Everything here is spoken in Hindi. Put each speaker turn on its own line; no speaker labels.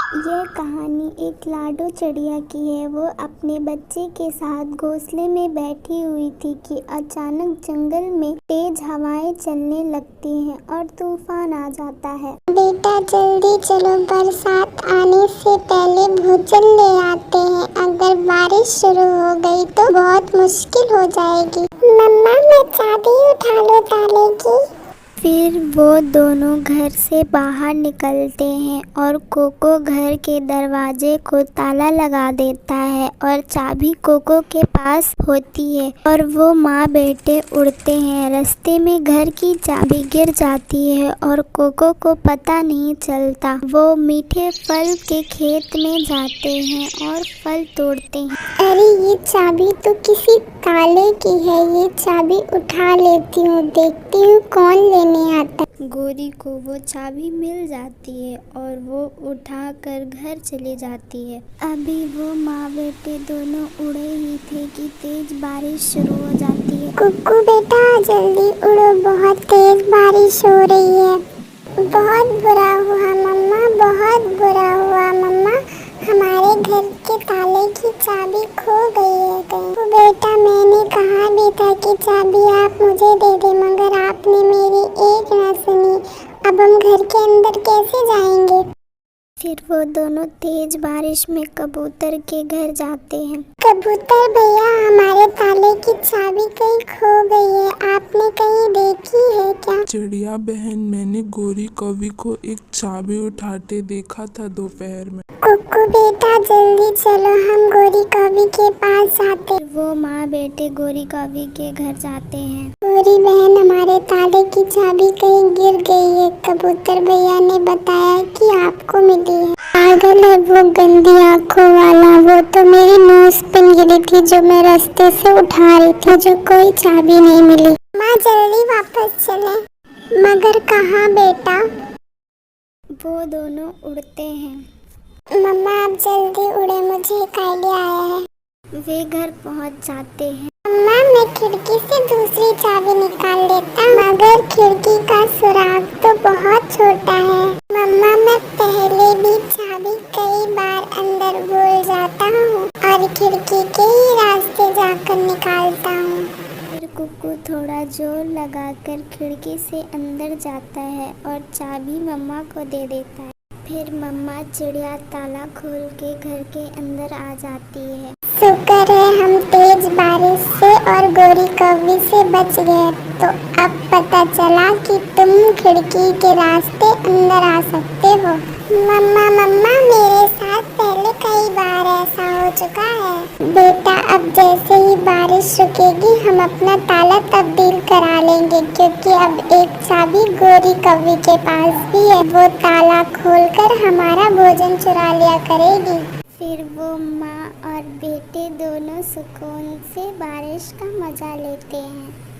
यह कहानी एक लाडो चिड़िया की है। वो अपने बच्चे के साथ घोंसले में बैठी हुई थी कि अचानक जंगल में तेज हवाएं चलने लगती हैं और तूफान आ जाता है।
बेटा जल्दी चलो, बरसात आने से पहले भूचाल ले आते हैं। अगर बारिश शुरू हो गई तो बहुत मुश्किल हो जाएगी। मम्मा मैं चाबी उठा लो ताले की।
फिर वो दोनों घर से बाहर निकलते हैं और कोको घर के दरवाजे को ताला लगा देता है और चाबी कोको के पास होती है और वो माँ बेटे उड़ते हैं। रास्ते में घर की चाबी गिर जाती है और कोको को पता नहीं चलता। वो मीठे फल के खेत में जाते हैं और फल तोड़ते हैं।
अरे ये चाबी तो किसी ताले की है, ये चाबी उठा लेती हूँ, देखती हूँ कौन लेने आता।
गोरी को वो चाबी मिल जाती है और वो उठाकर घर चली जाती है। अभी वो माँ बेटे दोनों उड़े ही थे कि तेज बारिश शुरू हो जाती है।
कुक्कू बेटा जल्दी उड़ो, बहुत तेज बारिश हो रही है। बहुत बुरा हुआ मम्मा, बहुत बुरा हुआ मम्मा, हमारे घर के ताले की चाबी खो गई है कहीं। तो बेटा मैंने कहा भी था कि चाबी आप मुझे दे दे, मगर आपने मेरी एक ना सुनी। अब हम घर के अंदर कैसे जाएंगे?
फिर वो दोनों तेज बारिश में कबूतर के घर जाते हैं।
कबूतर भैया हमारे ताले की चाबी कहीं खो गई है, आपने कहीं देखी है क्या?
चिड़िया बहन, मैंने गोरी कौवी को एक चाबी उठाते देखा था दोपहर में।
कुक्कू बेटा जल्दी चलो, हम गोरी कौवी के पास जाते।
फिर वो माँ बेटे गोरी कौवी के घर जाते हैं।
गोरी बहन हमारे ताले की चाबी कहीं गिर गई है, कबूतर भैया ने बताया कि आपको मिली है। पागल है वो गंदी आंखों वाला, वो तो मेरी नोज पिन गिरी थी जो मैं रास्ते से उठा रही थी, मुझे कोई चाबी नहीं मिली। माँ जल्दी वापस चले। मगर कहाँ बेटा?
वो दोनों उड़ते हैं।
मम्मा आप जल्दी उड़े, मुझे एक आइडिया आया है।
वे घर पहुंच जाते हैं।
मम्मा मैं खिड़की से दूसरी चाबी निकाल लेता हूँ, मगर खिड़की का सुराग तो बहुत छोटा है। मम्मा मैं पहले भी चाबी कई बार अंदर भूल जाता हूँ और खिड़की के ही रास्ते जाकर निकालता हूँ।
फिर कुक्कू थोड़ा जोर लगाकर खिड़की से अंदर जाता है और चाबी मम्मा को दे देता है। फिर मम्मा चिड़िया ताला खोल के घर के अंदर आ जाती है।
शुक्र है हम तेज बारिश से और गोरी कौवी से बच गए। तो अब पता चला कि तुम खिड़की के रास्ते अंदर आ सकते हो। मम्मा मम्मा मेरे साथ पहले कई बार ऐसा हो चुका है। बेटा अब जैसे ही बारिश रुकेगी हम अपना ताला तब्दील करा लेंगे, क्योंकि अब एक चाबी गोरी कौवी के पास भी है। वो ताला खोलकर हमारा भोजन चुरा लिया करेगी।
फिर वो माँ और बेटे दोनों सुकून से बारिश का मजा लेते हैं।